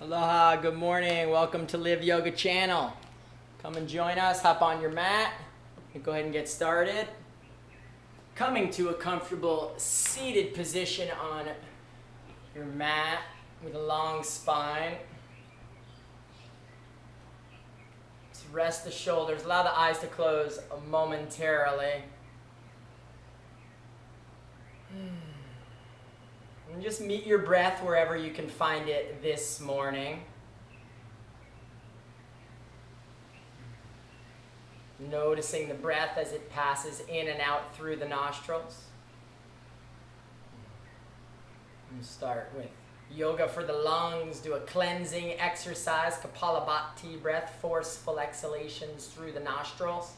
Aloha, good morning. Welcome to Live Yoga channel. Come and join us, hop on your mat. And go ahead and get started. Coming to a comfortable seated position on your mat with a long spine. Just rest the shoulders, allow the eyes to close momentarily. And just meet your breath wherever you can find it this morning. Noticing the breath as it passes in and out through the nostrils. And start with yoga for the lungs. Do a cleansing exercise, Kapalabhati breath, forceful exhalations through the nostrils.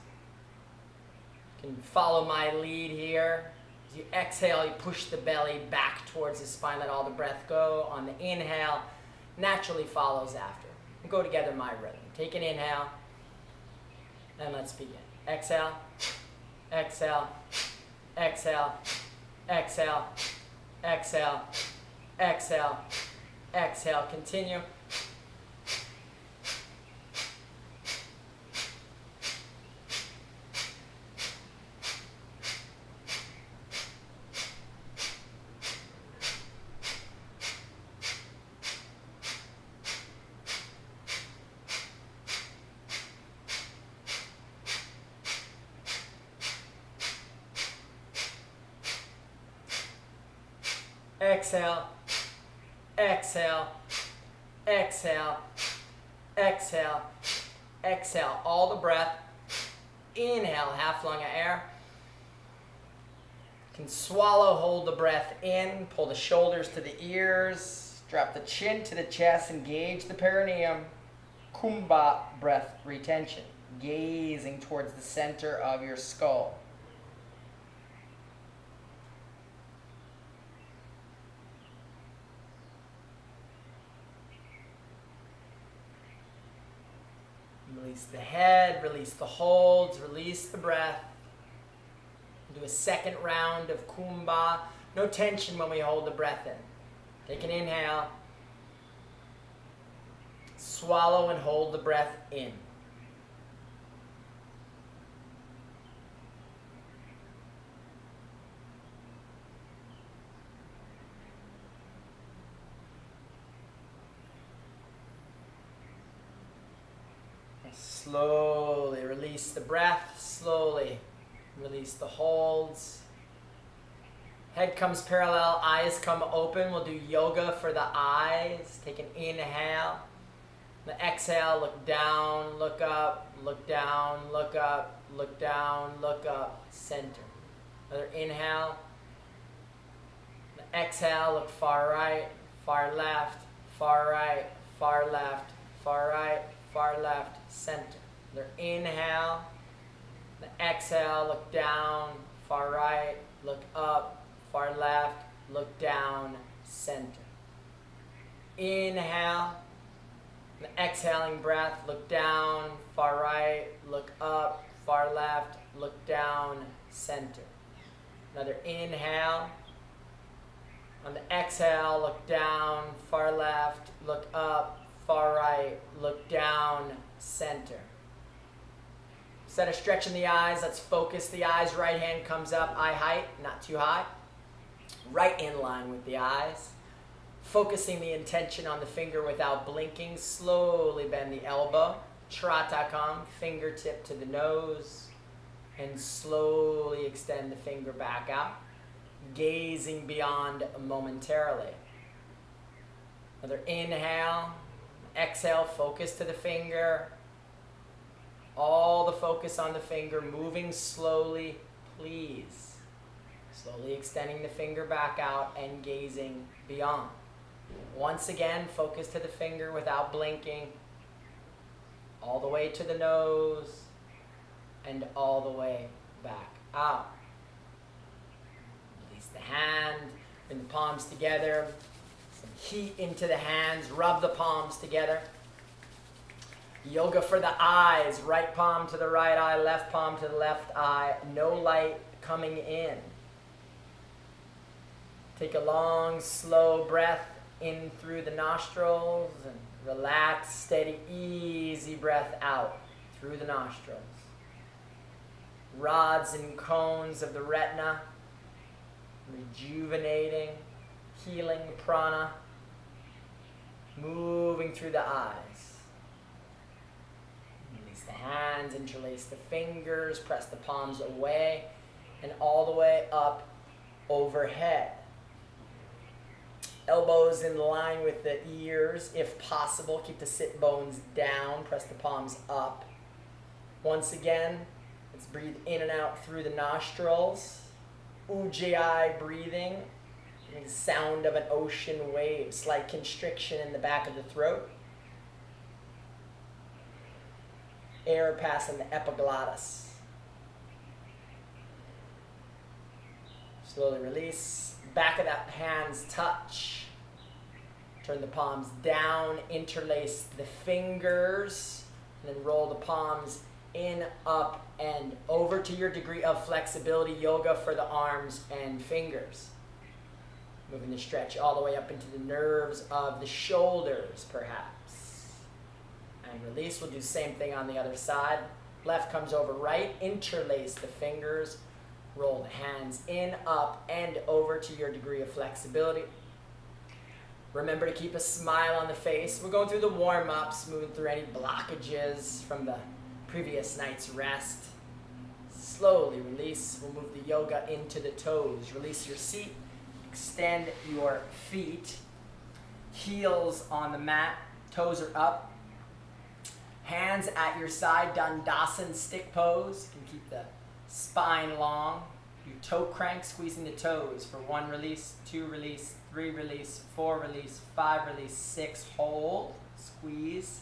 You can follow my lead here. As you exhale, you push the belly back towards the spine, let all the breath go. On the inhale, naturally follows after. We'll go together my rhythm. Take an inhale, and let's begin. Exhale, exhale, exhale, exhale, exhale, exhale, exhale. Continue. Exhale, exhale, exhale, exhale, exhale. All the breath. Inhale, half lung of air. You can swallow, hold the breath in, pull the shoulders to the ears, drop the chin to the chest, engage the perineum. Kumbha breath retention, gazing towards the center of your skull. Release the head, release the holds, release the breath. Do a second round of Kumbha. No tension when we hold the breath in. Take an inhale. Swallow and hold the breath in. Slowly release the breath, slowly release the holds. Head comes parallel, eyes come open. We'll do yoga for the eyes. Take an inhale. The exhale, look down, look up, look down, look up, look down, look up, center. Another inhale. The exhale, look far right, far left, far right, far left, far right, far left, center. Another inhale. The exhale, look down, far right, look up, far left, look down, center. Inhale. The exhaling breath, look down, far right, look up, far left, look down, center. Another inhale. On the exhale, look down, far left, look up, far right, look down, center. Instead of stretching the eyes, let's focus the eyes. Right hand comes up, eye height, not too high. Right in line with the eyes. Focusing the intention on the finger without blinking. Slowly bend the elbow. Tratakam, fingertip to the nose. And slowly extend the finger back out. Gazing beyond momentarily. Another inhale. Exhale, focus to the finger. All the focus on the finger, moving slowly, please. Slowly extending the finger back out and gazing beyond. Once again, focus to the finger without blinking. All the way to the nose and all the way back out. Release the hand, bring the palms together. Some heat into the hands, rub the palms together. Yoga for the eyes, right palm to the right eye, left palm to the left eye. No light coming in. Take a long, slow breath in through the nostrils and Relax, steady, easy breath out through the nostrils. Rods and cones of the retina, rejuvenating, healing prana, moving through the eyes. Release the hands, interlace the fingers, press the palms away and all the way up overhead. Elbows in line with the ears, if possible. Keep the sit bones down, press the palms up. Once again, let's breathe in and out through the nostrils. Ujjayi breathing, the sound of an ocean wave, slight constriction in the back of the throat. Air passing the epiglottis. Slowly release. Back of that hands touch. Turn the palms down, interlace the fingers, and then roll the palms in, up, and over to your degree of flexibility. Yoga for the arms and fingers. Moving the stretch all the way up into the nerves of the shoulders, perhaps. And release. We'll do the same thing on the other side. Left comes over right. Interlace the fingers. Roll the hands in, up, and over to your degree of flexibility. Remember to keep a smile on the face. We're going through the warm-ups, moving through any blockages from the previous night's rest. Slowly release. We'll move the yoga into the toes. Release your seat. Extend your feet. Heels on the mat. Toes are up. Hands at your side. Dandasana stick pose. You can keep the spine long. You toe crank, squeezing the toes for 1 release, 2 release, 3 release, 4 release, 5 release, 6 hold, squeeze,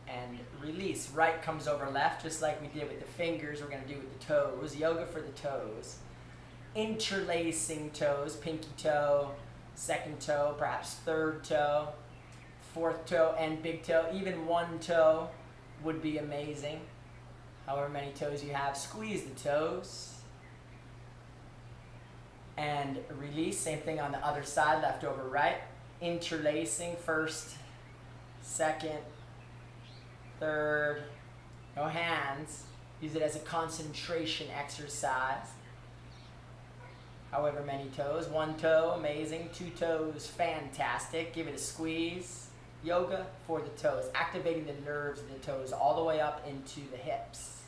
and release. Right comes over left, just like we did with the fingers. We're going to do with the toes. Yoga for the toes. Interlacing toes, pinky toe, second toe, perhaps third toe, fourth toe, and big toe. Even 1 toe would be amazing. However many toes you have, squeeze the toes. And release, same thing on the other side, left over right. Interlacing, first, second, third, no hands. Use it as a concentration exercise. However many toes, 1 toe, amazing. 2 toes, fantastic. Give it a squeeze. Yoga for the toes, activating the nerves of the toes all the way up into the hips.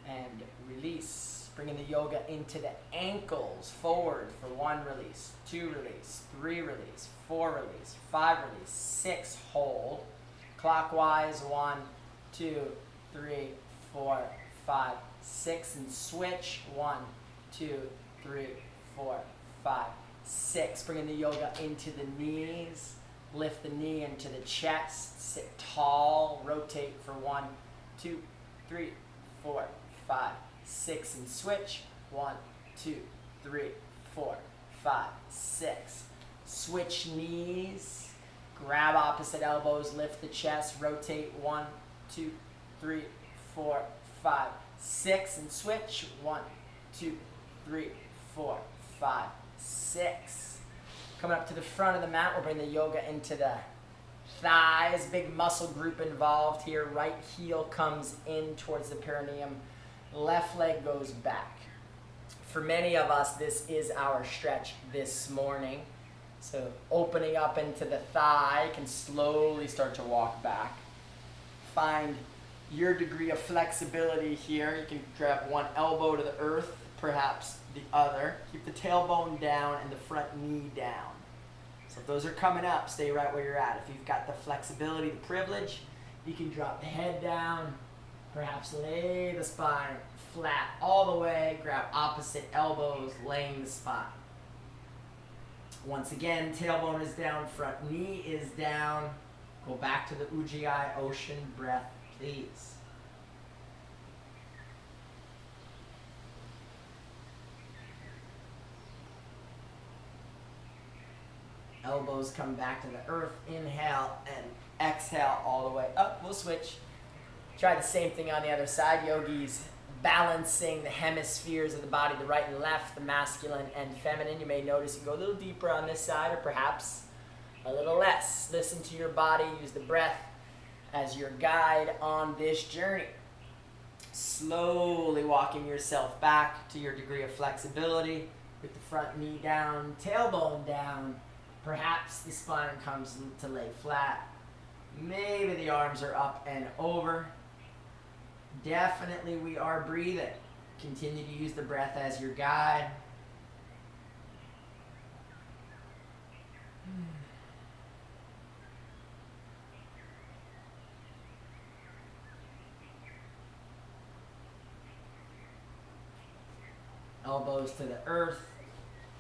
And release. Bringing the yoga into the ankles, forward for 1 release, 2 release, 3 release, 4 release, 5 release, 6 hold. Clockwise, 1, 2, 3, 4, 5, 6, and switch. 1, 2, 3, 4, 5, 6. Bringing the yoga into the knees. Lift the knee into the chest. Sit tall. Rotate for 1, 2, 3, 4, 5, 6, and switch. 1, 2, 3, 4, 5, 6. Switch knees. Grab opposite elbows. Lift the chest. Rotate. 1, 2, 3, 4, 5, 6, and switch. 1, 2, 3, 4, 5, 6. Coming up to the front of the mat, we'll bring the yoga into the thighs. Big muscle group involved here. Right heel comes in towards the perineum. Left leg goes back. For many of us, this is our stretch this morning. So opening up into the thigh, can slowly start to walk back. Find your degree of flexibility here. You can grab 1 elbow to the earth, perhaps the other. Keep the tailbone down and the front knee down. So if those are coming up, stay right where you're at. If you've got the flexibility, the privilege, you can drop the head down. Perhaps lay the spine flat all the way. Grab opposite elbows, laying the spine. Once again, tailbone is down, front knee is down. Go back to the Ujjayi ocean breath, please. Elbows come back to the earth. Inhale and exhale all the way up. We'll switch. Try the same thing on the other side. Yogis balancing the hemispheres of the body, the right and left, the masculine and feminine. You may notice you go a little deeper on this side, or perhaps a little less. Listen to your body. Use the breath as your guide on this journey. Slowly walking yourself back to your degree of flexibility with the front knee down, tailbone down. Perhaps the spine comes to lay flat. Maybe the arms are up and over. Definitely we are breathing. Continue to use the breath as your guide. Elbows to the earth.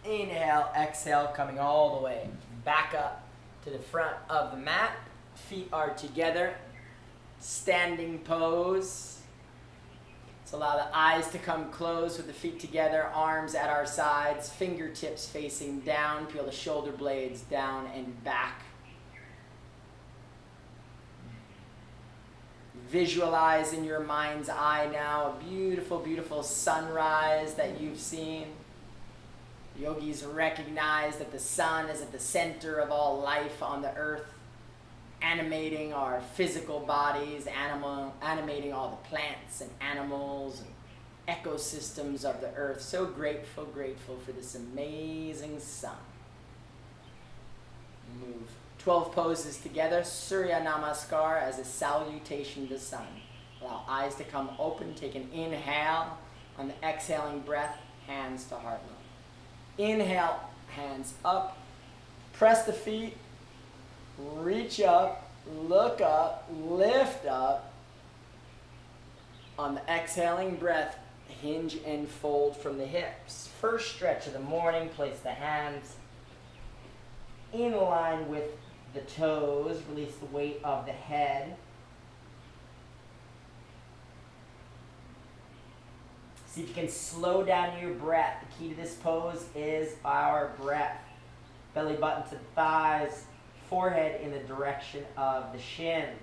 Inhale, exhale, coming all the way back up to the front of the mat. Feet are together. Standing pose. Let's allow the eyes to come closed with the feet together, arms at our sides, fingertips facing down. Peel the shoulder blades down and back. Visualize in your mind's eye now a beautiful, beautiful sunrise that you've seen. Yogis recognize that the sun is at the center of all life on the earth, animating our physical bodies, animating all the plants and animals and ecosystems of the earth. So grateful, grateful for this amazing sun. Move 12 poses together, Surya Namaskar as a salutation to sun. Allow eyes to come open. Take an inhale. On the exhaling breath, hands to heart level. Inhale, hands up. Press the feet. Reach up, look up, lift up. On the exhaling breath, hinge and fold from the hips. First stretch of the morning, place the hands in line with the toes. Release the weight of the head. See if you can slow down your breath. The key to this pose is our breath. Belly button to the thighs. Forehead in the direction of the shins.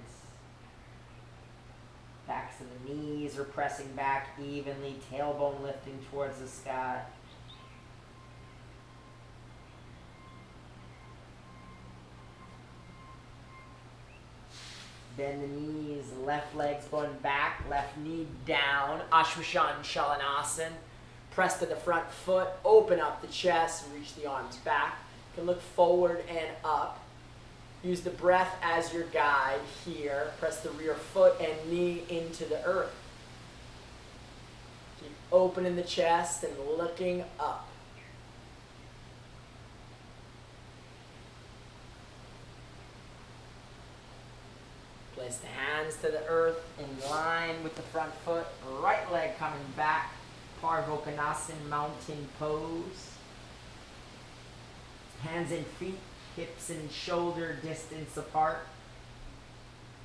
Backs of the knees are pressing back evenly, tailbone lifting towards the sky. Bend the knees, left leg's going back, left knee down. Ashwashan Shalanasana. Press to the front foot, open up the chest, and reach the arms back. You can look forward and up. Use the breath as your guide here. Press the rear foot and knee into the earth. Keep opening the chest and looking up. Place the hands to the earth in line with the front foot. Right leg coming back. Parvokonasana, mountain pose. Hands and feet, hips and shoulder distance apart.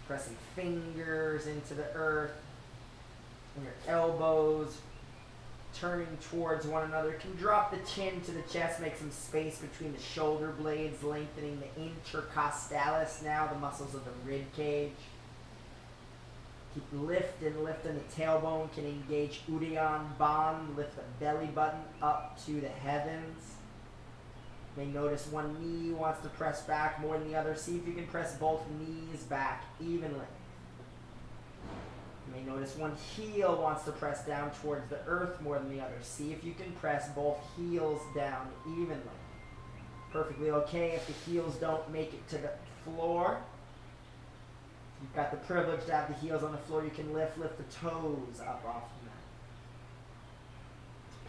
Pressing fingers into the earth. And your elbows turning towards one another. You can drop the chin to the chest, make some space between the shoulder blades, lengthening the intercostalis now, the muscles of the rib cage. Keep lifting the tailbone, can engage Uddiyana Bandha, lift the belly button up to the heavens. You may notice one knee wants to press back more than the other. See if you can press both knees back evenly. You may notice one heel wants to press down towards the earth more than the other. See if you can press both heels down evenly. Perfectly okay if the heels don't make it to the floor. If you've got the privilege to have the heels on the floor, you can lift the toes up off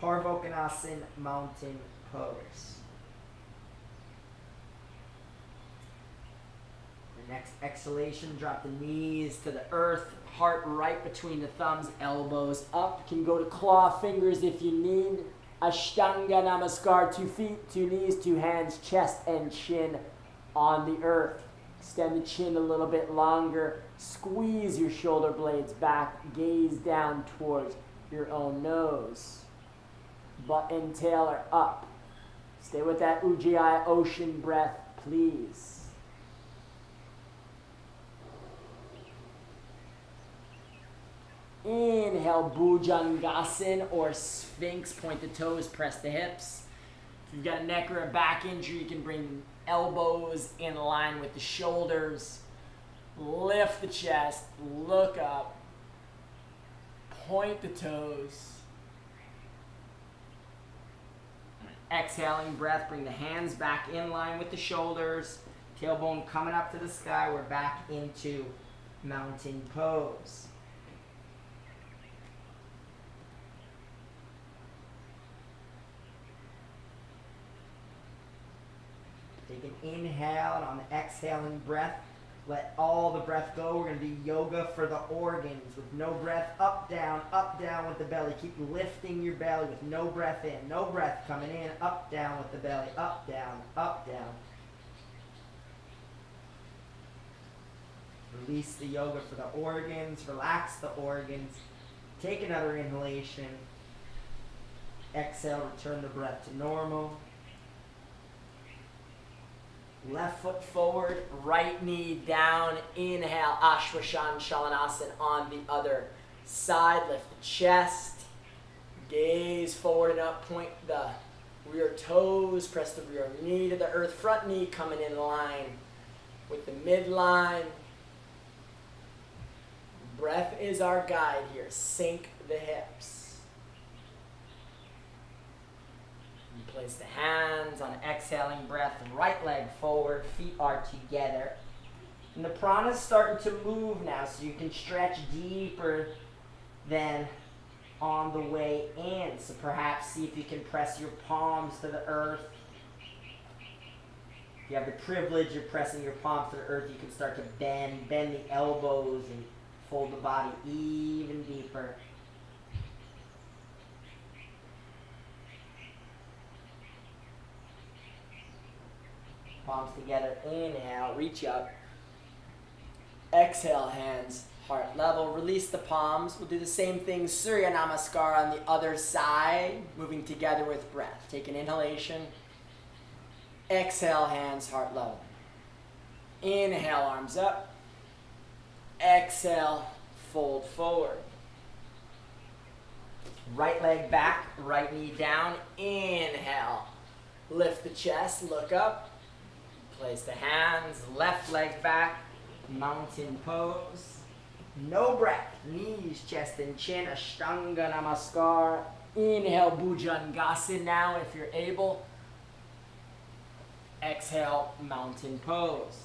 the mat. Parvokonasana, mountain pose. The next exhalation, drop the knees to the earth, heart right between the thumbs, elbows up. You can go to claw fingers if you need. Ashtanga Namaskar, 2 feet, 2 knees, 2 hands, chest and chin on the earth. Extend the chin a little bit longer. Squeeze your shoulder blades back. Gaze down towards your own nose. Butt and tail are up. Stay with that Ujjayi ocean breath, please. Inhale, Bhujangasana or Sphinx. Point the toes, press the hips. If you've got a neck or a back injury, you can bring the elbows in line with the shoulders. Lift the chest, look up, point the toes. Exhaling breath, bring the hands back in line with the shoulders. Tailbone coming up to the sky. We're back into mountain pose. Take an inhale, and on the exhaling breath, let all the breath go. We're going to do yoga for the organs with no breath, up, down with the belly. Keep lifting your belly with no breath in. No breath coming in, up, down with the belly, up, down, up, down. Release the yoga for the organs, relax the organs. Take another inhalation. Exhale, return the breath to normal. Left foot forward, right knee down. Inhale, Ashwashan Shalanasana on the other side. Lift the chest. Gaze forward and up. Point the rear toes. Press the rear knee to the earth. Front knee coming in line with the midline. Breath is our guide here. Sink the hips. Place the hands on exhaling breath, right leg forward, feet are together. And the prana is starting to move now, so you can stretch deeper than on the way in. So perhaps see if you can press your palms to the earth. If you have the privilege of pressing your palms to the earth, you can start to bend the elbows and fold the body even deeper. Palms together, inhale, reach up. Exhale, hands heart level. Release the palms. We'll do the same thing, Surya Namaskar on the other side, moving together with breath. Take an inhalation. Exhale, hands heart level. Inhale, arms up. Exhale, fold forward. Right leg back, right knee down. Inhale. Lift the chest, look up. Place the hands, left leg back, mountain pose. No breath, knees, chest, and chin, Ashtanga Namaskar. Inhale, Bhujangasana now if you're able. Exhale, mountain pose.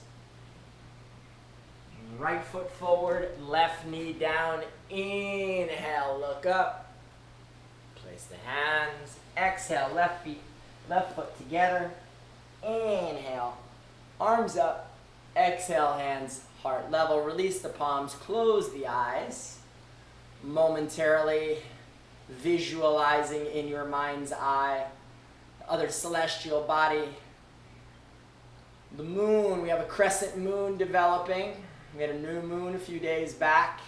Right foot forward, left knee down. Inhale, look up. Place the hands. Exhale, left foot together. Inhale. Arms up, exhale, hands heart level. Release the palms, close the eyes. Momentarily visualizing in your mind's eye the other celestial body. The moon, we have a crescent moon developing. We had a new moon a few days back.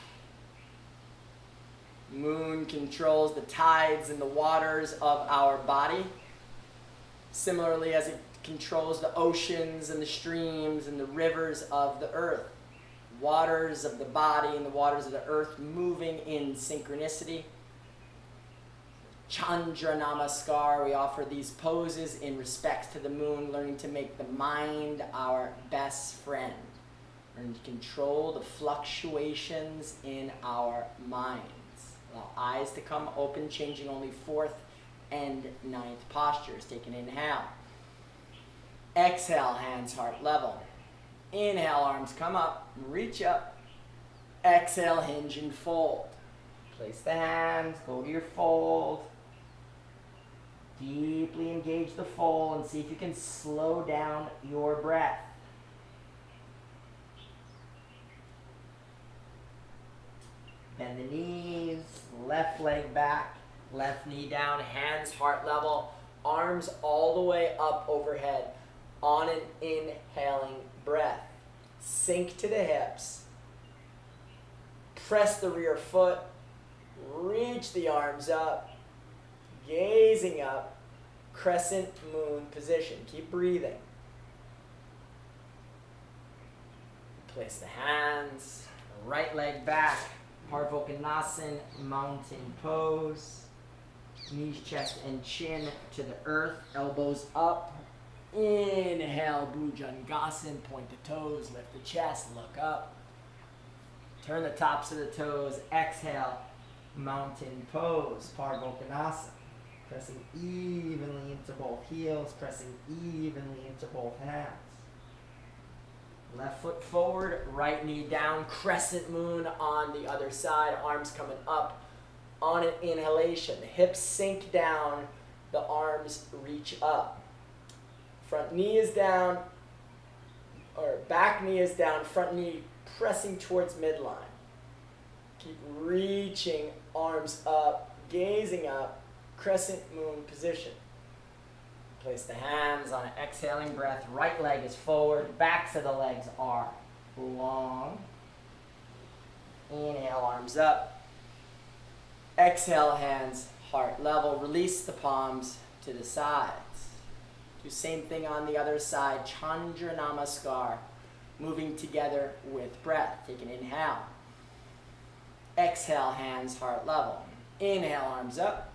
Moon controls the tides and the waters of our body. Similarly, as it controls the oceans and the streams and the rivers of the earth. Waters of the body and the waters of the earth moving in synchronicity. Chandra Namaskar, we offer these poses in respect to the moon, learning to make the mind our best friend. Learning to control the fluctuations in our minds. Allow eyes to come open, changing only 4th and 9th postures. Take an inhale. Exhale, hands heart level. Inhale, arms come up, reach up. Exhale, hinge and fold. Place the hands, go to your fold. Deeply engage the fold and see if you can slow down your breath. Bend the knees, left leg back, left knee down, hands heart level, arms all the way up overhead. On an inhaling breath, sink to the hips, press the rear foot, reach the arms up, gazing up, crescent moon position. Keep breathing. Place the hands, right leg back, Parvokonasana, mountain pose. Knees, chest, and chin to the earth. Elbows up. Inhale, Bhujangasana. Point the toes, lift the chest, look up. Turn the tops of the toes. Exhale, mountain pose, Parvokonasana. Pressing evenly into both heels, pressing evenly into both hands. Left foot forward, right knee down, crescent moon on the other side, arms coming up on an inhalation. Hips sink down, the arms reach up. Front knee is down, or back knee is down, front knee pressing towards midline. Keep reaching, arms up, gazing up, crescent moon position. Place the hands on an exhaling breath. Right leg is forward, backs of the legs are long. Inhale, arms up. Exhale, hands heart level. Release the palms to the sides. Do same thing on the other side. Chandra Namaskar. Moving together with breath. Take an inhale. Exhale, hands heart level. Inhale, arms up.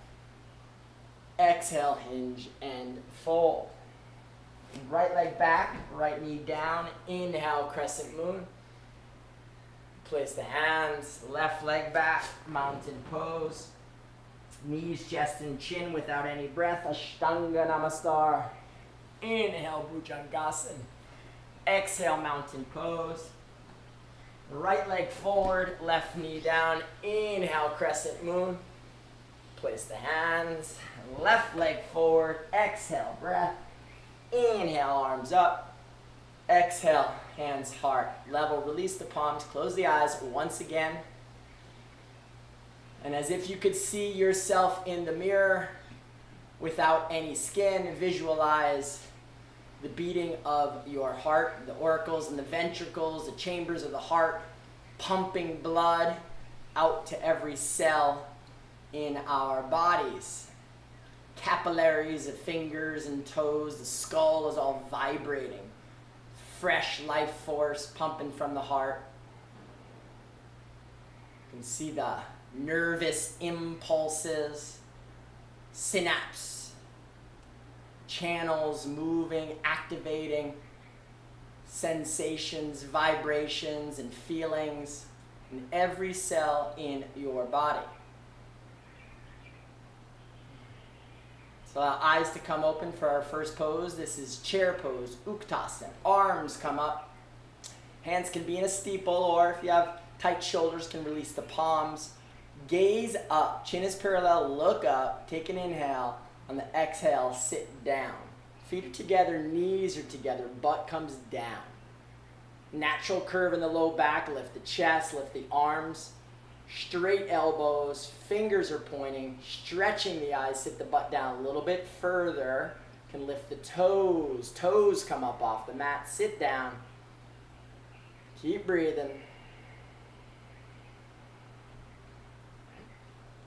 Exhale, hinge and fold. Right leg back, right knee down. Inhale, crescent moon. Place the hands, left leg back, mountain pose. Knees, chest, and chin without any breath. Ashtanga Namaskar. Inhale, Bhujangasana. Exhale, mountain pose. Right leg forward, left knee down. Inhale, crescent moon. Place the hands, left leg forward. Exhale, breath. Inhale, arms up. Exhale, hands heart level. Release the palms, close the eyes once again. And as if you could see yourself in the mirror without any skin, visualize the beating of your heart, the auricles and the ventricles, the chambers of the heart, pumping blood out to every cell in our bodies. Capillaries of fingers and toes, the skull is all vibrating. Fresh life force pumping from the heart. You can see the nervous impulses, synapse, channels moving, activating, sensations, vibrations, and feelings in every cell in your body. So eyes to come open for our first pose. This is chair pose, Uttanasana. Arms come up. Hands can be in a steeple, or if you have tight shoulders, can release the palms. Gaze up, chin is parallel, look up, take an inhale. On the exhale, sit down. Feet are together, knees are together, butt comes down. Natural curve in the low back, lift the chest, lift the arms. Straight elbows, fingers are pointing, stretching the eyes, sit the butt down a little bit further. Can lift the toes, toes come up off the mat, sit down. Keep breathing.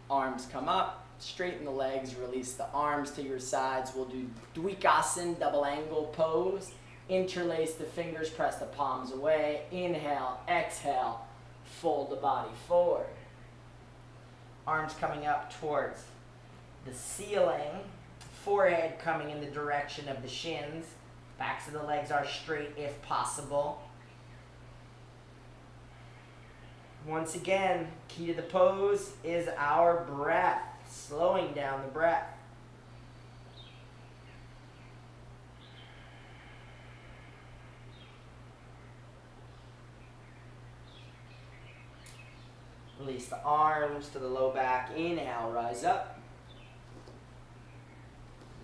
Arms come up, straighten the legs, release the arms to your sides. We'll do Dvikasana, double angle pose. Interlace the fingers, press the palms away. Inhale, exhale, fold the body forward. Arms coming up towards the ceiling. Forehead coming in the direction of the shins. Backs of the legs are straight if possible. Once again, key to the pose is our breath. Slowing down the breath. Release the arms to the low back. Inhale, rise up.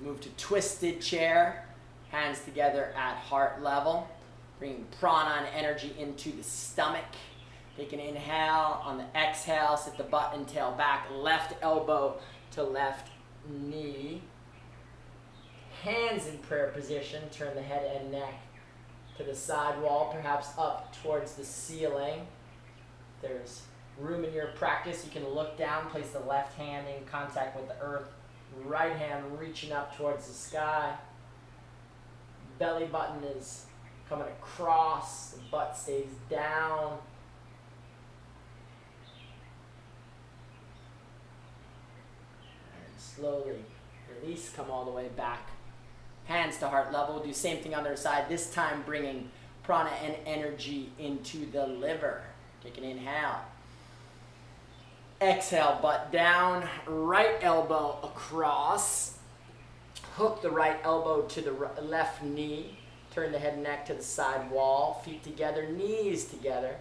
Move to twisted chair. Hands together at heart level. Bring prana and energy into the stomach. Take an inhale. On the exhale, sit the butt and tail back. Left elbow to left knee. Hands in prayer position. Turn the head and neck to the side wall, perhaps up towards the ceiling. There's room in your practice. You can look down, place the left hand in contact with the earth. Right hand reaching up towards the sky. Belly button is coming across. The butt stays down. slowly release, come all the way back. Hands to heart level. We'll do same thing on the other side, this time bringing prana and energy into the liver. Take an inhale. Exhale, butt down, right elbow across. Hook the right elbow to the left knee. Turn the head and neck to the side wall. Feet together, knees together.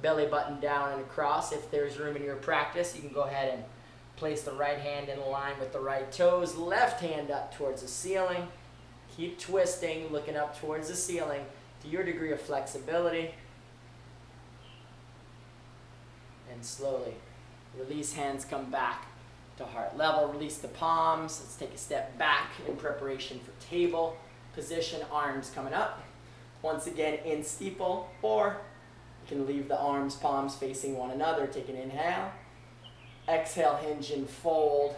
Belly button down and across. If there's room in your practice, you can go ahead and place the right hand in line with the right toes. Left hand up towards the ceiling. Keep twisting, looking up towards the ceiling to your degree of flexibility. And slowly release, hands come back to heart level. Release the palms. Let's take a step back in preparation for table position. Arms coming up. Once again in steeple, or you can leave the arms, palms facing one another. Take an inhale. Exhale, hinge and fold.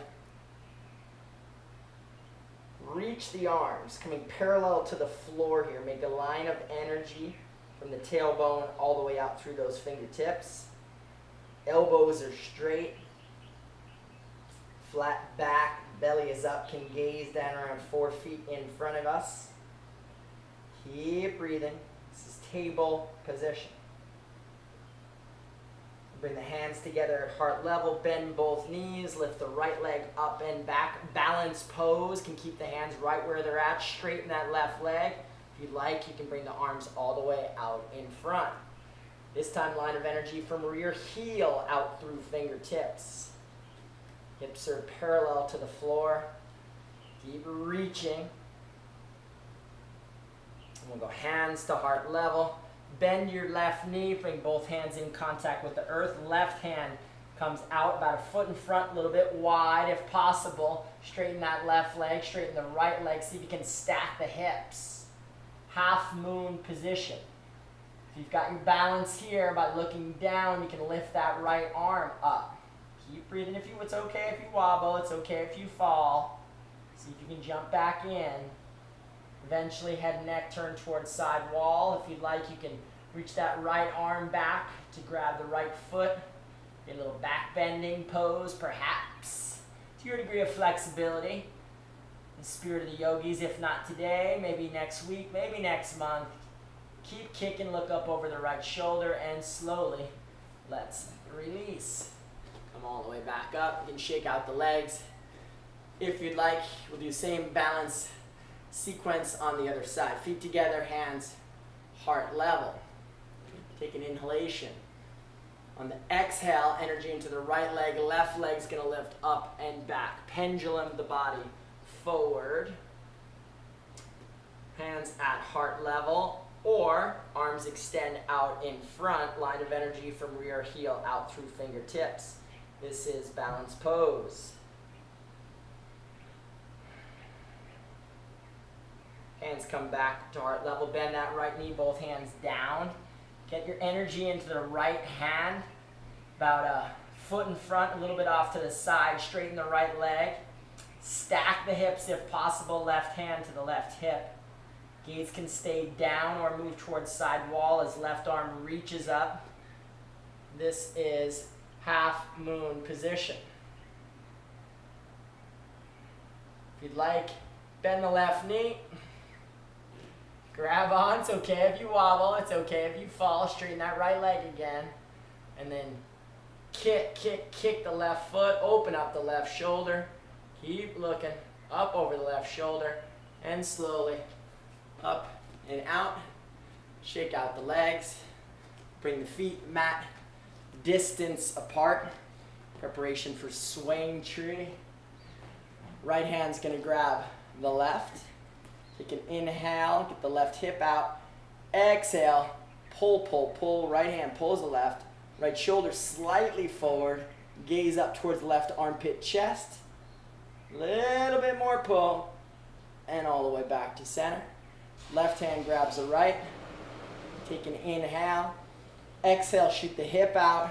Reach the arms, coming parallel to the floor here. Make a line of energy from the tailbone all the way out through those fingertips. Elbows are straight. Flat back, belly is up, can gaze down around 4 feet in front of us. Keep breathing. This is table position. Bring the hands together at heart level, bend both knees, lift the right leg up and back. Balance pose, can keep the hands right where they're at. Straighten that left leg. If you'd like, you can bring the arms all the way out in front. This time, line of energy from rear heel out through fingertips. Hips are parallel to the floor. Keep reaching. And we'll go hands to heart level. Bend your left knee, bring both hands in contact with the earth. Left hand comes out about a foot in front, a little bit wide if possible. Straighten that left leg, straighten the right leg. See if you can stack the hips. Half moon position. If you've got your balance here by looking down, you can lift that right arm up. Keep breathing. It's okay if you wobble. It's okay if you fall. See if you can jump back in. Eventually, head and neck turn towards side wall. If you'd like, you can reach that right arm back to grab the right foot. A little back bending pose, perhaps, to your degree of flexibility. The spirit of the yogis, if not today, maybe next week, maybe next month. Keep kicking, look up over the right shoulder, and slowly, let's release. Come all the way back up. You can shake out the legs. If you'd like, we'll do same balance sequence on the other side. Feet together, hands heart level. Take an inhalation. On the exhale, energy into the right leg. Left leg's going to lift up and back. Pendulum the body forward. Hands at heart level, or arms extend out in front. Line of energy from rear heel out through fingertips. This is balance pose. Hands come back to heart level. Bend that right knee, both hands down. Get your energy into the right hand. About a foot in front, a little bit off to the side. Straighten the right leg. Stack the hips if possible. Left hand to the left hip. Gaze can stay down or move towards side wall as left arm reaches up. This is half moon position. If you'd like, bend the left knee. Grab on. It's okay if you wobble. It's okay if you fall. Straighten that right leg again. And then kick the left foot. Open up the left shoulder. Keep looking up over the left shoulder. And slowly up and out. Shake out the legs. Bring the feet mat distance apart. Preparation for swing tree. Right hand's going to grab the left. Take an inhale, get the left hip out. Exhale, pull. Right hand pulls the left. Right shoulder slightly forward. Gaze up towards the left armpit, chest. Little bit more pull. And all the way back to center. Left hand grabs the right. Take an inhale. Exhale, shoot the hip out.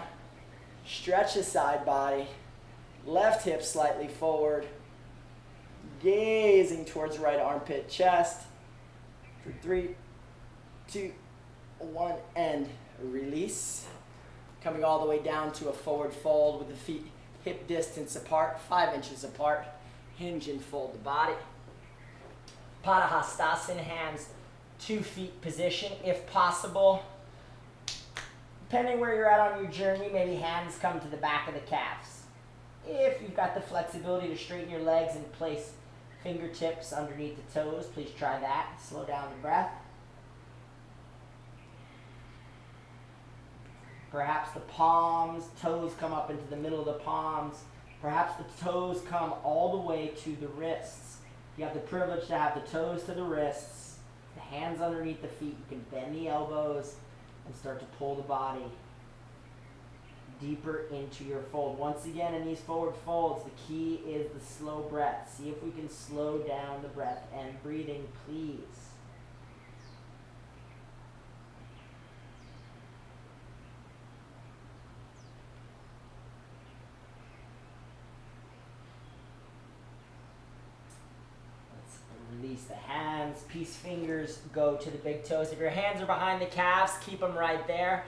Stretch the side body. Left hip slightly forward. Gazing towards right armpit, chest. For 3, 2, 1, and release. Coming all the way down to a forward fold with the feet hip distance apart, 5 inches apart. Hinge and fold the body. Padahastasana, hands 2 feet position if possible. Depending where you're at on your journey, maybe hands come to the back of the calves. If you've got the flexibility to straighten your legs and place fingertips underneath the toes, please try that. Slow down the breath. Perhaps the palms, toes come up into the middle of the palms. Perhaps the toes come all the way to the wrists. You have the privilege to have the toes to the wrists, the hands underneath the feet. You can bend the elbows and start to pull the body deeper into your fold. Once again, in these forward folds, the key is the slow breath. See if we can slow down the breath and breathing, please. Release the hands, peace fingers go to the big toes. If your hands are behind the calves, keep them right there.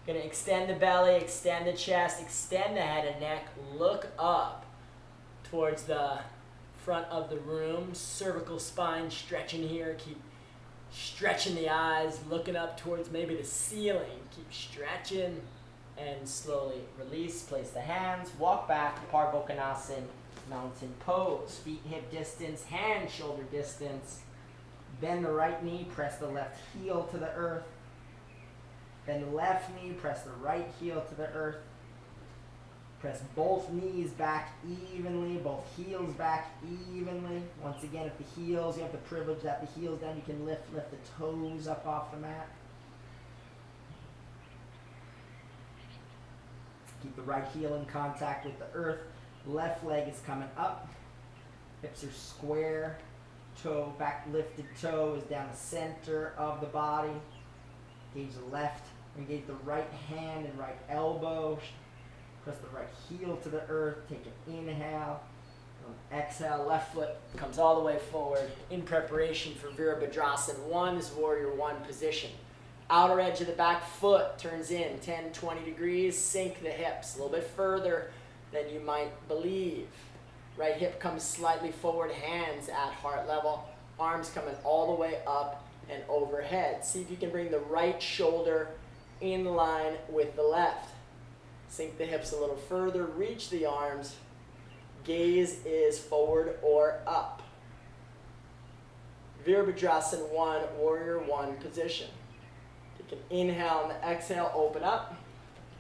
Gonna extend the belly, extend the chest, extend the head and neck, look up towards the front of the room. Cervical spine stretching here, keep stretching the eyes, looking up towards maybe the ceiling. Keep stretching and slowly release. Place the hands, walk back, Parvokonasana. Mountain pose, feet hip distance, hand shoulder distance. Bend the right knee, press the left heel to the earth. Bend the left knee, press the right heel to the earth. Press both knees back evenly, both heels back evenly. Once again, if the heels, you have the privilege that the heels down, you can lift the toes up off the mat. Keep the right heel in contact with the earth. Left leg is coming up, hips are square, toe, back lifted toe is down the center of the body. Engage the left, engage the right hand and right elbow. Press the right heel to the earth, take an inhale. Exhale, left foot comes all the way forward in preparation for Virabhadrasana 1 is Warrior 1 position. Outer edge of the back foot turns in 10, 20 degrees, sink the hips a little bit further than you might believe. Right hip comes slightly forward, hands at heart level, arms coming all the way up and overhead. See if you can bring the right shoulder in line with the left. Sink the hips a little further, reach the arms, gaze is forward or up. Virabhadrasana 1, Warrior 1 position. Take an inhale and the exhale, open up.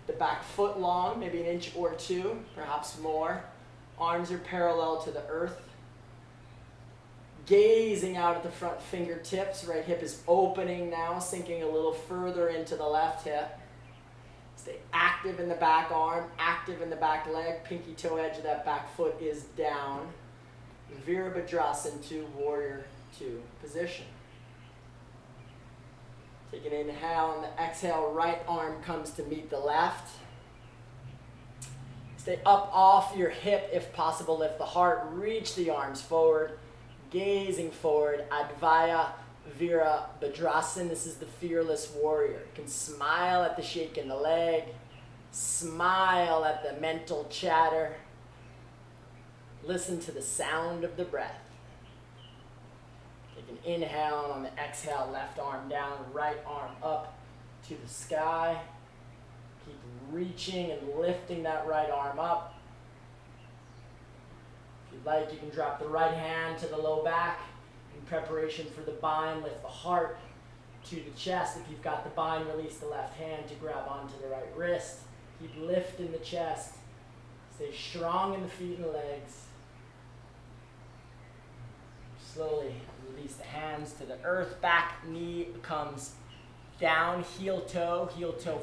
The back foot long, maybe an inch or 2, perhaps more. Arms are parallel to the earth. Gazing out at the front fingertips. Right hip is opening now, sinking a little further into the left hip. Stay active in the back arm, active in the back leg. Pinky toe edge of that back foot is down. Virabhadrasana 2, Warrior 2 position. Take an inhale and the exhale, right arm comes to meet the left. Stay up off your hip if possible, lift the heart, reach the arms forward, gazing forward, Advaya Virabhadrasana. This is the fearless warrior. You can smile at the shake in the leg, smile at the mental chatter, listen to the sound of the breath. Take an inhale, and on the exhale, left arm down, right arm up to the sky. Keep reaching and lifting that right arm up. If you'd like, you can drop the right hand to the low back in preparation for the bind. Lift the heart to the chest. If you've got the bind, release the left hand to grab onto the right wrist. Keep lifting the chest. Stay strong in the feet and legs. Slowly release the hands to the earth. Back knee comes down, heel toe,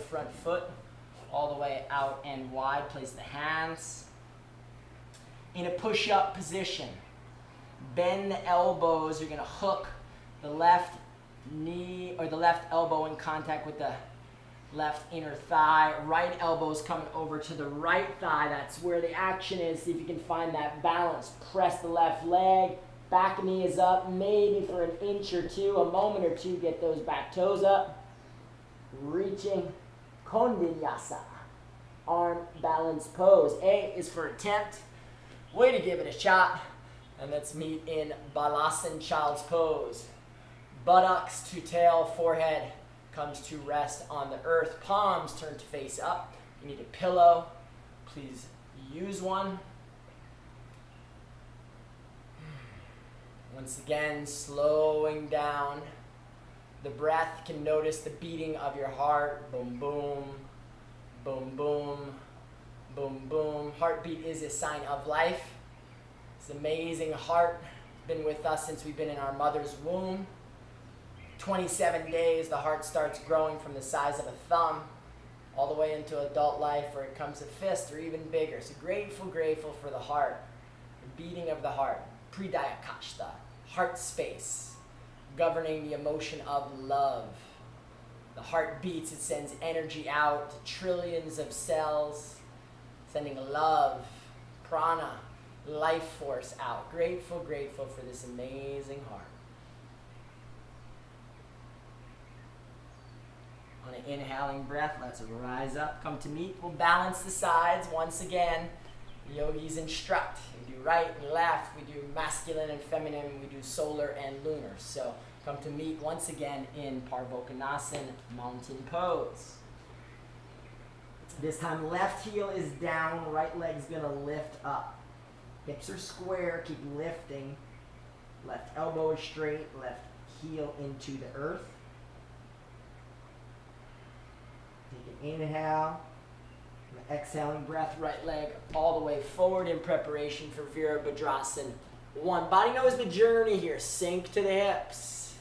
front foot, all the way out and wide. Place the hands in a push-up position. Bend the elbows. You're going to hook the left knee or the left elbow in contact with the left inner thigh. Right elbow's coming over to the right thigh. That's where the action is. See if you can find that balance. Press the left leg. Back knee is up, maybe for an inch or 2, a moment or 2, get those back toes up. Reaching, Kondinyasa, arm balance pose. A is for attempt, way to give it a shot. And let's meet in Balasana, child's pose. Buttocks to tail, forehead comes to rest on the earth. Palms turn to face up. You need a pillow. Please use one. Once again, slowing down the breath. Can notice the beating of your heart. Boom, boom, boom, boom, boom, boom. Heartbeat is a sign of life. It's an amazing heart. It's been with us since we've been in our mother's womb. 27 days, the heart starts growing from the size of a thumb all the way into adult life where it comes a fist or even bigger. So grateful, grateful for the heart, the beating of the heart. Pridayakashta, heart space, governing the emotion of love. The heart beats, it sends energy out to trillions of cells, sending love, prana, life force out. Grateful, grateful for this amazing heart. On an inhaling breath, let's rise up, come to meet. We'll balance the sides once again. The yogis instruct. We do right and left. We do masculine and feminine. We do solar and lunar. So come to meet once again in Parvokonasana, mountain pose. This time left heel is down, right leg's gonna lift up. Hips are square, keep lifting. Left elbow is straight, left heel into the earth. Take an inhale. Exhaling breath, right leg all the way forward in preparation for Virabhadrasana 1. Body knows the journey here. Sink to the hips.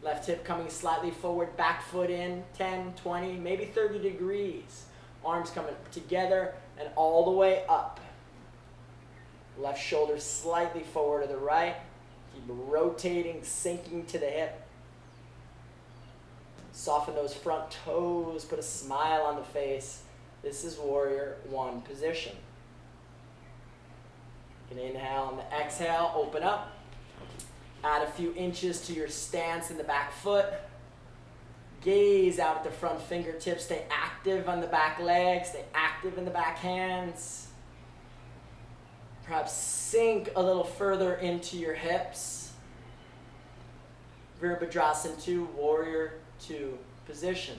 Left hip coming slightly forward, back foot in, 10, 20, maybe 30 degrees. Arms coming together and all the way up. Left shoulder slightly forward to the right. Keep rotating, sinking to the hip. Soften those front toes, put a smile on the face. This is warrior 1 position. You can inhale and the exhale, open up. Add a few inches to your stance in the back foot. Gaze out at the front fingertips. Stay active on the back legs. Stay active in the back hands. Perhaps sink a little further into your hips. Virabhadrasana 2, warrior 2 position.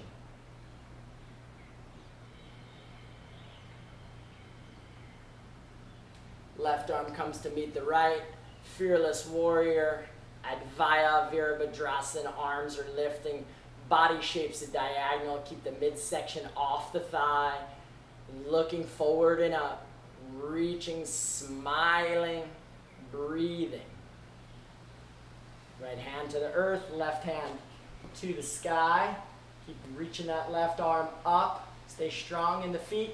Left arm comes to meet the right. Fearless warrior. Advaya Virabhadrasana. Arms are lifting. Body shapes a diagonal. Keep the midsection off the thigh. Looking forward and up. Reaching, smiling, breathing. Right hand to the earth. Left hand to the sky. Keep reaching that left arm up. Stay strong in the feet.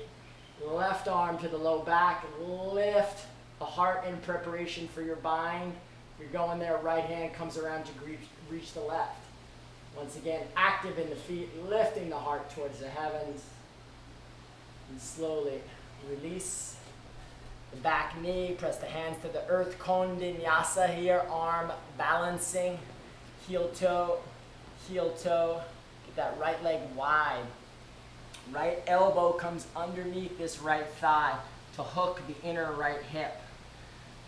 Left arm to the low back. Lift the heart in preparation for your bind. If you're going there, right hand comes around to reach the left. Once again, active in the feet, lifting the heart towards the heavens. And slowly release the back knee. Press the hands to the earth. Kondinyasa here. Arm balancing. Heel toe. Heel toe. Get that right leg wide. Right elbow comes underneath this right thigh to hook the inner right hip.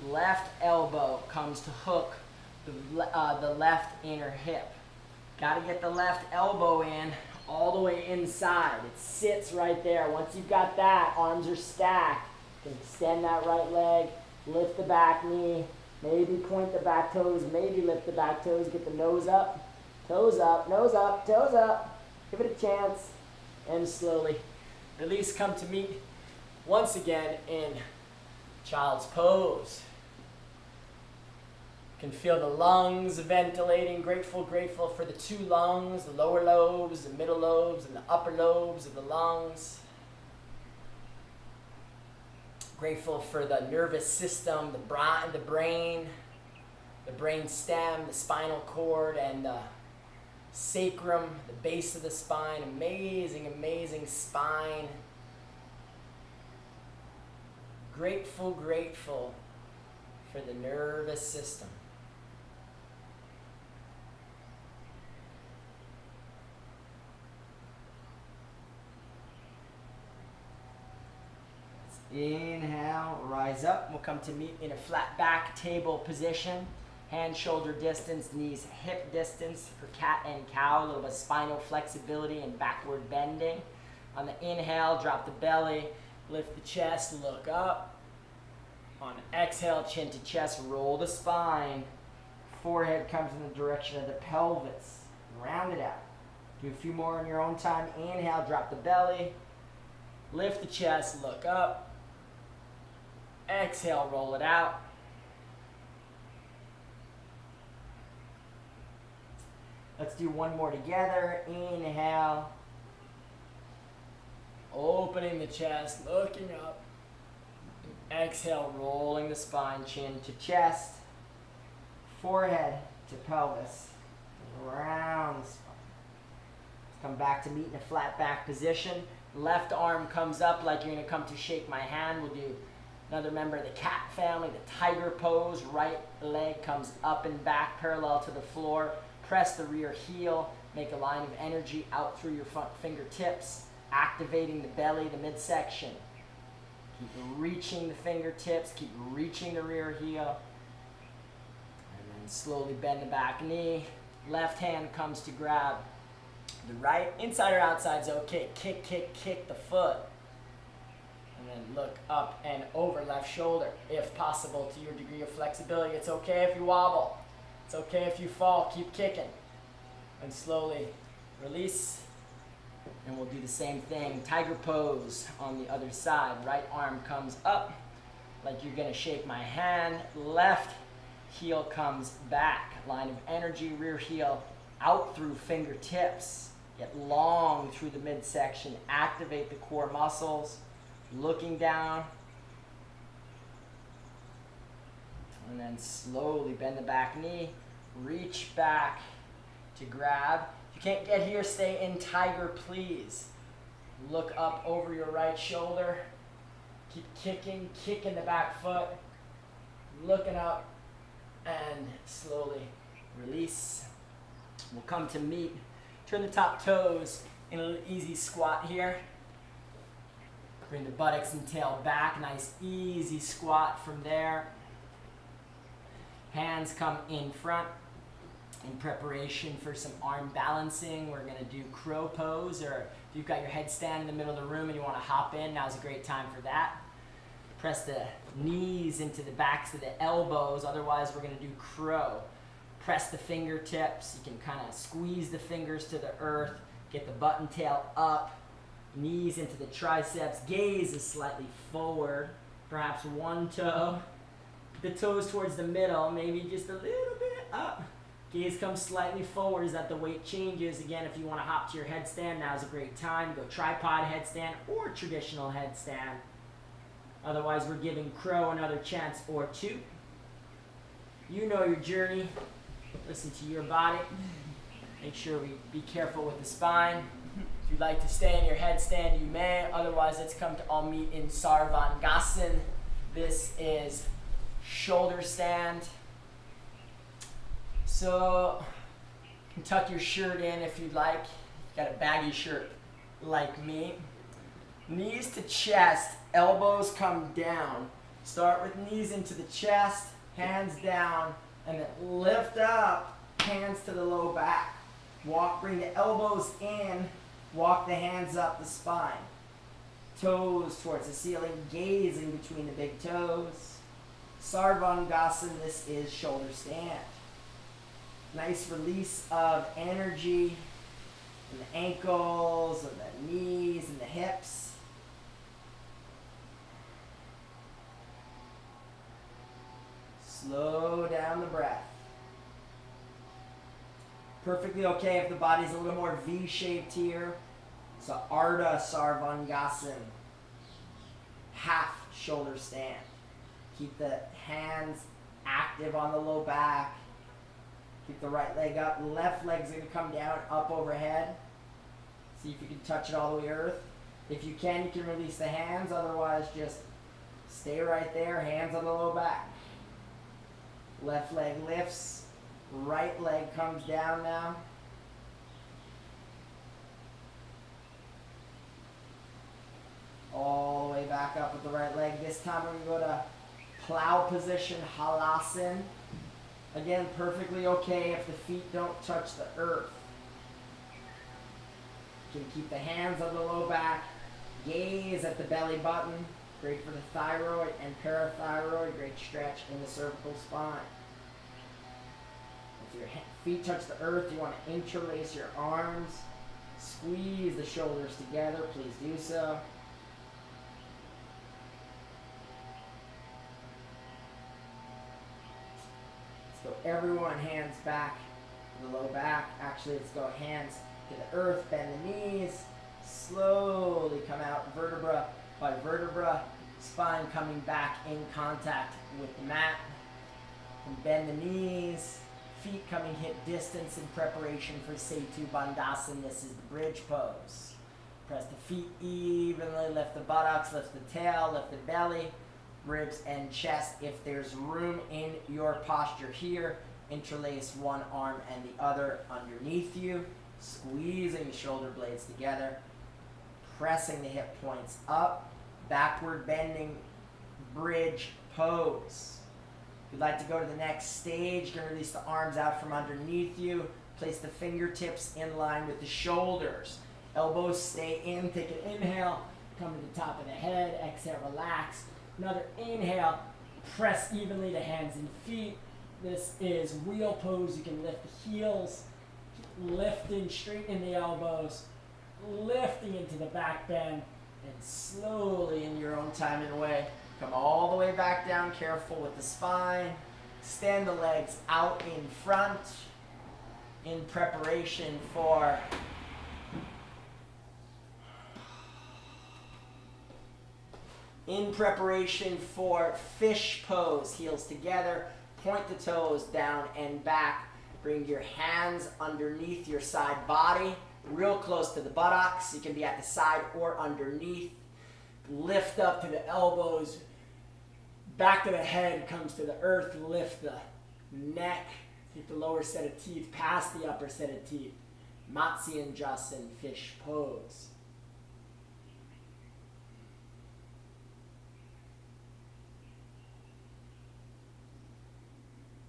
Left elbow comes to hook the left inner hip. Got to get the left elbow in all the way inside. It sits right there. Once you've got that, arms are stacked. You can extend that right leg, lift the back knee, maybe point the back toes, maybe lift the back toes, get the nose up, toes up, nose up, toes up. Give it a chance. And slowly release, come to meet once again in child's pose. You can feel the lungs ventilating. Grateful, grateful for the 2 lungs, the lower lobes, the middle lobes, and the upper lobes of the lungs. Grateful for the nervous system, the brain stem, the spinal cord, and the sacrum, the base of the spine. Amazing, amazing spine. Grateful, grateful for the nervous system. Inhale, rise up. We'll come to meet in a flat back table position. Hands shoulder distance, knees hip distance for cat and cow. A little bit of spinal flexibility and backward bending. On the inhale, drop the belly, lift the chest, look up. On exhale, chin to chest, roll the spine. Forehead comes in the direction of the pelvis. Round it out. Do a few more in your own time. Inhale, drop the belly. Lift the chest, look up. Exhale, roll it out. Let's do one more together. Inhale. Opening the chest, looking up. Exhale, rolling the spine, chin to chest. Forehead to pelvis. Round the spine. Come back to meet in a flat back position. Left arm comes up like you're going to come to shake my hand. We'll do another member of the cat family, the tiger pose. Right leg comes up and back parallel to the floor. Press the rear heel. Make a line of energy out through your front fingertips. Activating the belly, the midsection. Keep reaching the fingertips. Keep reaching the rear heel. And then slowly bend the back knee. Left hand comes to grab the right. Inside or outside is okay. Kick, kick, kick the foot. And then look up and over left shoulder. If possible, to your degree of flexibility. It's okay if you wobble. It's okay if you fall. Keep kicking. And slowly release. And we'll do the same thing. Tiger pose on the other side. Right arm comes up like you're going to shake my hand. Left heel comes back. Line of energy, rear heel out through fingertips. Get long through the midsection. Activate the core muscles. Looking down. And then slowly bend the back knee. Reach back to grab. If you can't get here, stay in tiger, please. Look up over your right shoulder. Keep kicking, kicking the back foot. Looking up and slowly release. We'll come to meet. Turn the top toes in a little easy squat here. Bring the buttocks and tail back. Nice easy squat from there. Hands come in front. In preparation for some arm balancing, we're going to do crow pose, or if you've got your headstand in the middle of the room and you want to hop in, now's a great time for that. Press the knees into the backs of the elbows, otherwise we're going to do crow. Press the fingertips, you can kind of squeeze the fingers to the earth, get the button tail up, knees into the triceps, gaze is slightly forward, perhaps one toe, the toes towards the middle, maybe just a little bit up. Gaze comes slightly forward as that the weight changes. Again, if you want to hop to your headstand, now's a great time. Go tripod headstand or traditional headstand. Otherwise, we're giving crow another chance or two. You know your journey. Listen to your body. Make sure we be careful with the spine. If you'd like to stay in your headstand, you may. Otherwise, let's come to all meet in Sarvangasan. This is shoulder stand. So, you can tuck your shirt in if you'd like. You've got a baggy shirt like me. Knees to chest, elbows come down. Start with knees into the chest, hands down, and then lift up, hands to the low back. Bring the elbows in, walk the hands up the spine. Toes towards the ceiling, gazing between the big toes. Sarvangasan, this is shoulder stand. Nice release of energy in the ankles, and the knees, and the hips. Slow down the breath. Perfectly okay if the body's a little more V-shaped here. So Ardha Sarvangasan, half shoulder stand. Keep the hands active on the low back. Keep the right leg up. Left leg's going to come down, up overhead. See if you can touch it all the way to earth. If you can release the hands. Otherwise, just stay right there. Hands on the low back. Left leg lifts. Right leg comes down now. all the way back up with the right leg. This time we're going to go to plow position, halasana. Again, perfectly okay if the feet don't touch the earth. You can keep the hands on the low back. Gaze at the belly button. Great for the thyroid and parathyroid. Great stretch in the cervical spine. If your feet touch the earth, you want to interlace your arms. Squeeze the shoulders together. Please do so. Let's go everyone hands back to the low back. Actually, let's go hands to the earth. Bend the knees. Slowly come out vertebra by vertebra. Spine coming back in contact with the mat. And bend the knees. Feet coming hip distance in preparation for Setu Bandhasan. This is the bridge pose. Press the feet evenly. Lift the buttocks. Lift the tail. Lift the belly. Ribs and chest. If there's room in your posture here, interlace one arm and the other underneath you. Squeezing the shoulder blades together. Pressing the hip points up. Backward bending bridge pose. If you'd like to go to the next stage, you're going to release the arms out from underneath you. Place the fingertips in line with the shoulders. Elbows stay in. Take an inhale. Come to the top of the head. Exhale, relax. Another inhale. Press evenly to hands and feet. This is wheel pose. You can lift the heels. Lifting, straighten the elbows. Lifting into the back bend. And slowly, in your own time and way, come all the way back down, careful with the spine. Extend the legs out in front in preparation for fish pose. Heels together, point the toes down and back. Bring your hands underneath your side body, real close to the buttocks. You can be at the side or underneath. Lift up to the elbows. Back of the head comes to the earth. Lift the neck. Take the lower set of teeth past the upper set of teeth. Matsyendrasana, fish pose.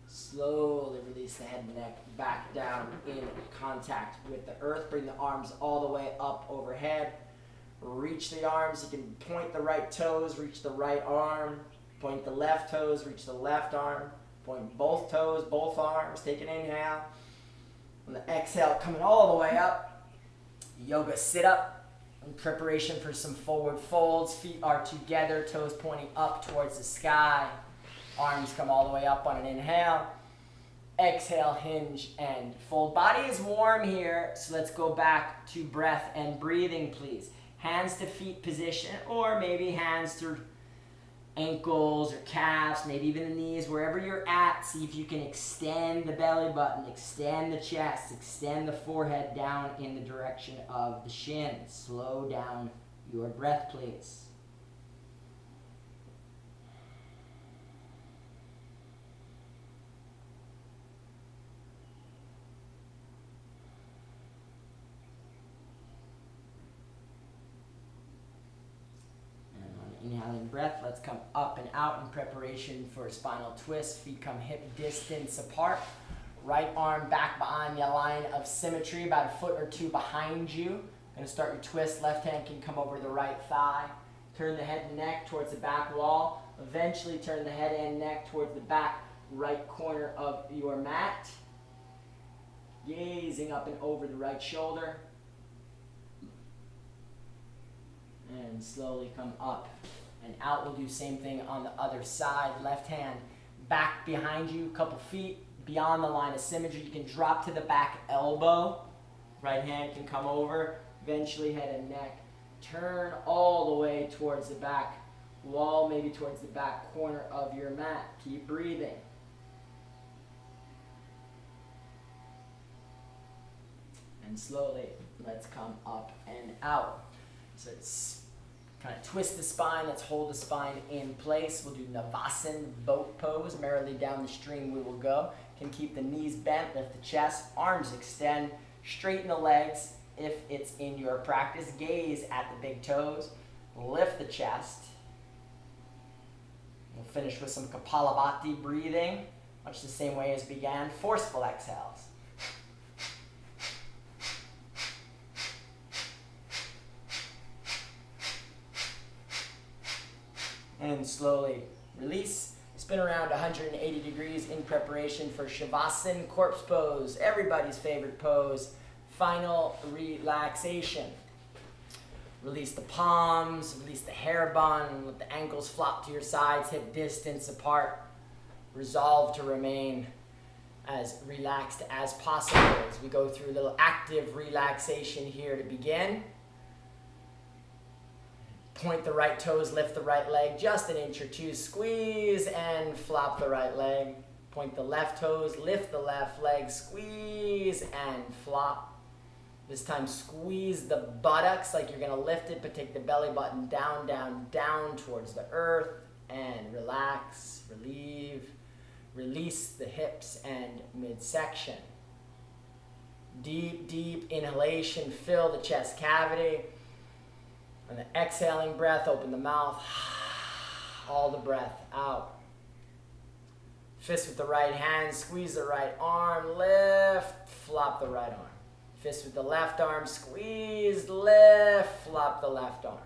Slowly release the head and neck back down in contact with the earth. Bring the arms all the way up overhead. Reach the arms. You can point the right toes, reach the right arm. Point the left toes, reach the left arm. Point both toes, both arms. Take an inhale. On the exhale, coming all the way up. Yoga sit up in preparation for some forward folds. Feet are together, toes pointing up towards the sky. Arms come all the way up on an inhale. Exhale, hinge and fold. Body is warm here, so let's go back to breath and breathing, please. Hands to feet position, or maybe hands to ankles or calves, maybe even the knees, wherever you're at. See if you can extend the belly button, extend the chest, extend the forehead down in the direction of the shins. Slow down your breath, please. Inhaling breath, let's come up and out in preparation for a spinal twist. Feet come hip distance apart. Right arm back behind the line of symmetry, about a foot or two behind you. Going to start your twist. Left hand can come over the right thigh. Turn the head and neck towards the back wall. Eventually turn the head and neck towards the back right corner of your mat. Gazing up and over the right shoulder. And slowly come up and out. We'll do same thing on the other side. Left hand back behind you, a couple feet beyond the line of symmetry. You can drop to the back elbow. Right hand can come over. Eventually head and neck. Turn all the way towards the back wall, maybe towards the back corner of your mat. Keep breathing. And slowly, let's come up and out. So it's kind of twist the spine. Let's hold the spine in place. We'll do Navasana, boat pose. Merrily down the stream we will go. Can keep the knees bent, lift the chest, arms extend, straighten the legs if it's in your practice. Gaze at the big toes. lift the chest. We'll finish with some Kapalabhati breathing, much the same way as began, forceful exhales. And slowly release. Spin around 180 degrees in preparation for Shavasana, corpse pose, everybody's favorite pose. Final relaxation. Release the palms, release the hair bun, let the ankles flop to your sides, hip distance apart. Resolve to remain as relaxed as possible as we go through a little active relaxation here to begin. Point the right toes, lift the right leg just an inch or two, squeeze and flop the right leg. Point the left toes, lift the left leg, squeeze and flop. This time squeeze the buttocks like you're gonna lift it, but take the belly button down, down, down towards the earth and relax, relieve, release the hips and midsection. Deep, deep inhalation, fill the chest cavity. On the exhaling breath, open the mouth, all the breath out. Fist with the right hand, squeeze the right arm, lift, flop the right arm. Fist with the left arm, squeeze, lift, flop the left arm.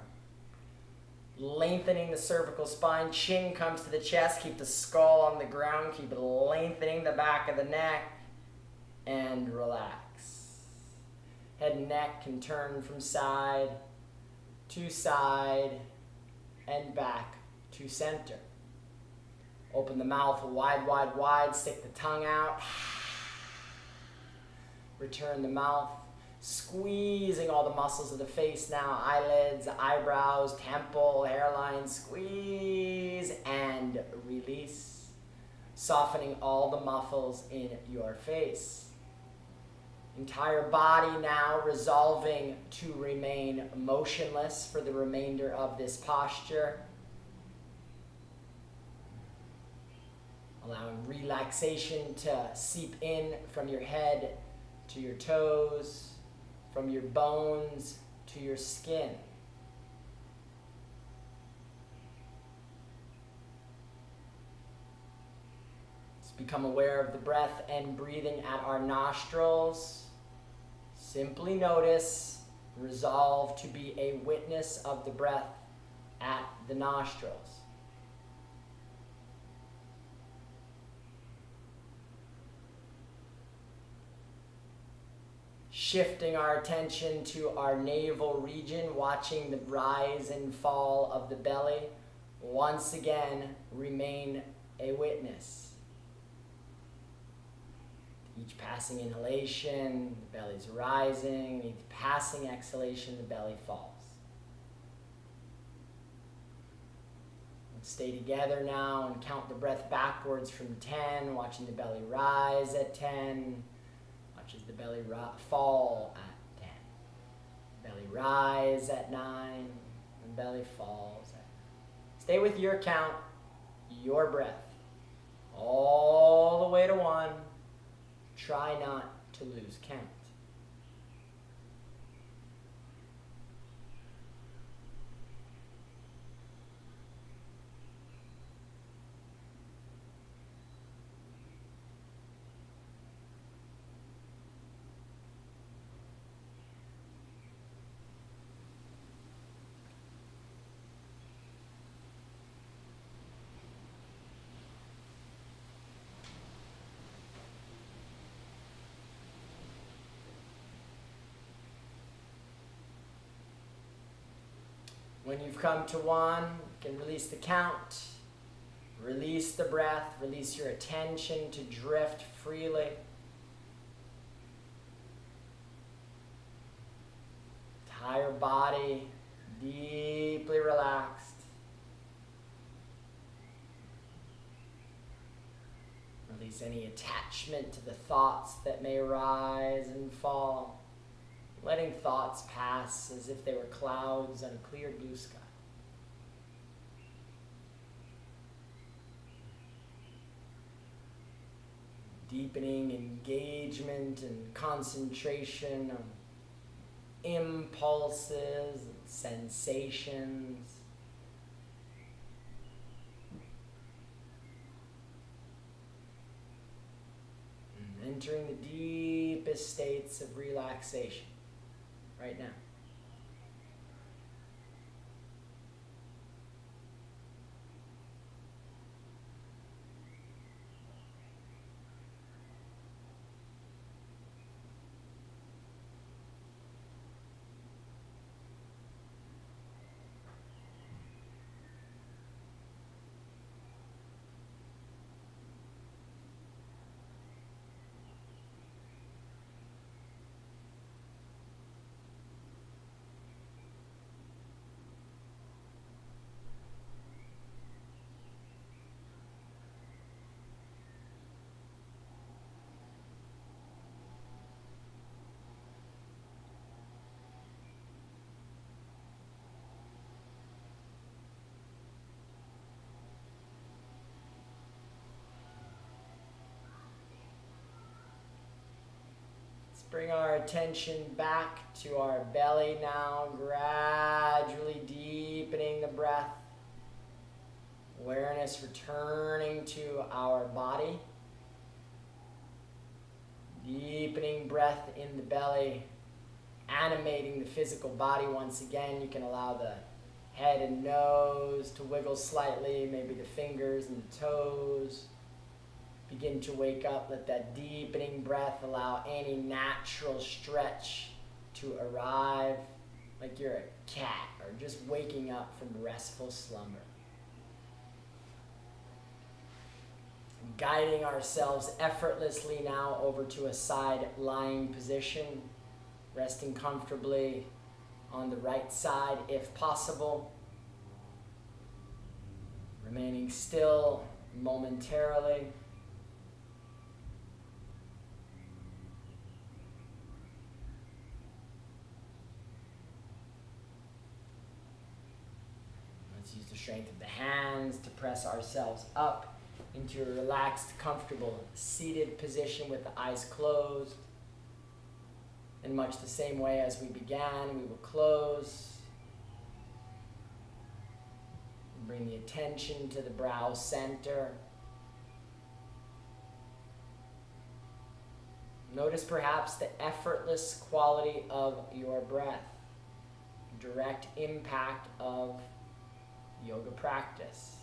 Lengthening the cervical spine, chin comes to the chest, keep the skull on the ground, keep it lengthening the back of the neck, and relax. Head and neck can turn from side to side and back to center. Open the mouth wide, wide, wide, stick the tongue out. Return the mouth, squeezing all the muscles of the face now, eyelids, eyebrows, temple, hairline, squeeze and release. Softening all the muscles in your face. Entire body now resolving to remain motionless for the remainder of this posture. Allowing relaxation to seep in from your head to your toes, from your bones to your skin. Let's become aware of the breath and breathing at our nostrils. Simply notice, resolve to be a witness of the breath at the nostrils. Shifting our attention to our navel region, watching the rise and fall of the belly. Once again, remain a witness. Each passing inhalation, the belly's rising. Each passing exhalation, the belly falls. Let's stay together now and count the breath backwards from 10, watching the belly rise at 10. Watch as the belly fall at 10. Belly rise at 9, and belly falls at 9. Stay with your count, your breath, all the way to 1. Try not to lose count. When you've come to 1, you can release the count, release the breath, release your attention to drift freely. Entire body deeply relaxed. Release any attachment to the thoughts that may rise and fall. Letting thoughts pass as if they were clouds on a clear blue sky. Deepening engagement and concentration on impulses and sensations. And entering the deepest states of relaxation right now. Bring our attention back to our belly now, gradually deepening the breath. Awareness returning to our body. Deepening breath in the belly, animating the physical body once again. You can allow the head and nose to wiggle slightly, maybe the fingers and the toes. Begin to wake up, let that deepening breath allow any natural stretch to arrive, like you're a cat or just waking up from restful slumber. Guiding ourselves effortlessly now over to a side lying position, resting comfortably on the right side if possible. Remaining still momentarily. Use the strength of the hands to press ourselves up into a relaxed, comfortable, seated position with the eyes closed. In much the same way as we began, we will close. Bring the attention to the brow center. Notice perhaps the effortless quality of your breath, direct impact of yoga practice.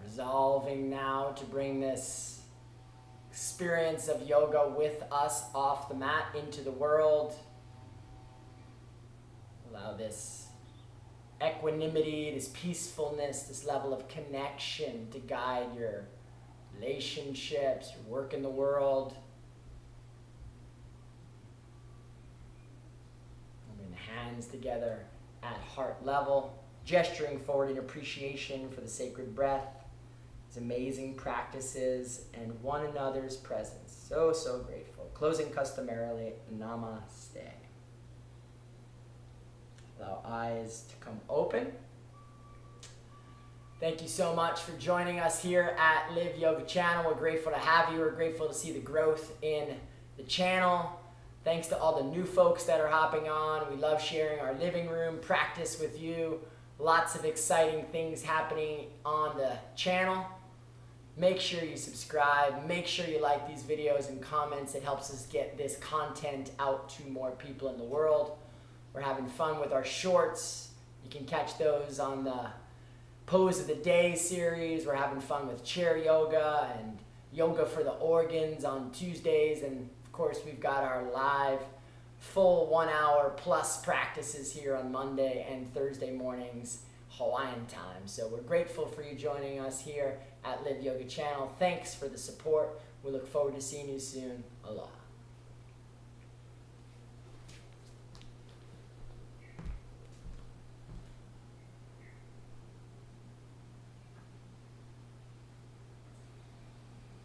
Resolving now to bring this experience of yoga with us off the mat into the world. Allow this equanimity, this peacefulness, this level of connection to guide your relationships, your work in the world. Bring the hands together at heart level, gesturing forward in appreciation for the sacred breath, these amazing practices, and one another's presence. So, so grateful. Closing customarily, namaste. Allow eyes to come open. Thank you so much for joining us here at Live Yoga Channel. We're grateful to have you. We're grateful to see the growth in the channel. Thanks to all the new folks that are hopping on. We love sharing our living room practice with you. Lots of exciting things happening on the channel. Make sure you subscribe. Make sure you like these videos and comments. It helps us get this content out to more people in the world. We're having fun with our shorts. You can catch those on the Pose of the Day series. We're having fun with chair yoga and yoga for the organs on Tuesdays. And of course, we've got our live full 1 hour plus practices here on Monday and Thursday mornings, Hawaiian time. So we're grateful for you joining us here at Live Yoga Channel. Thanks for the support. We look forward to seeing you soon. Aloha.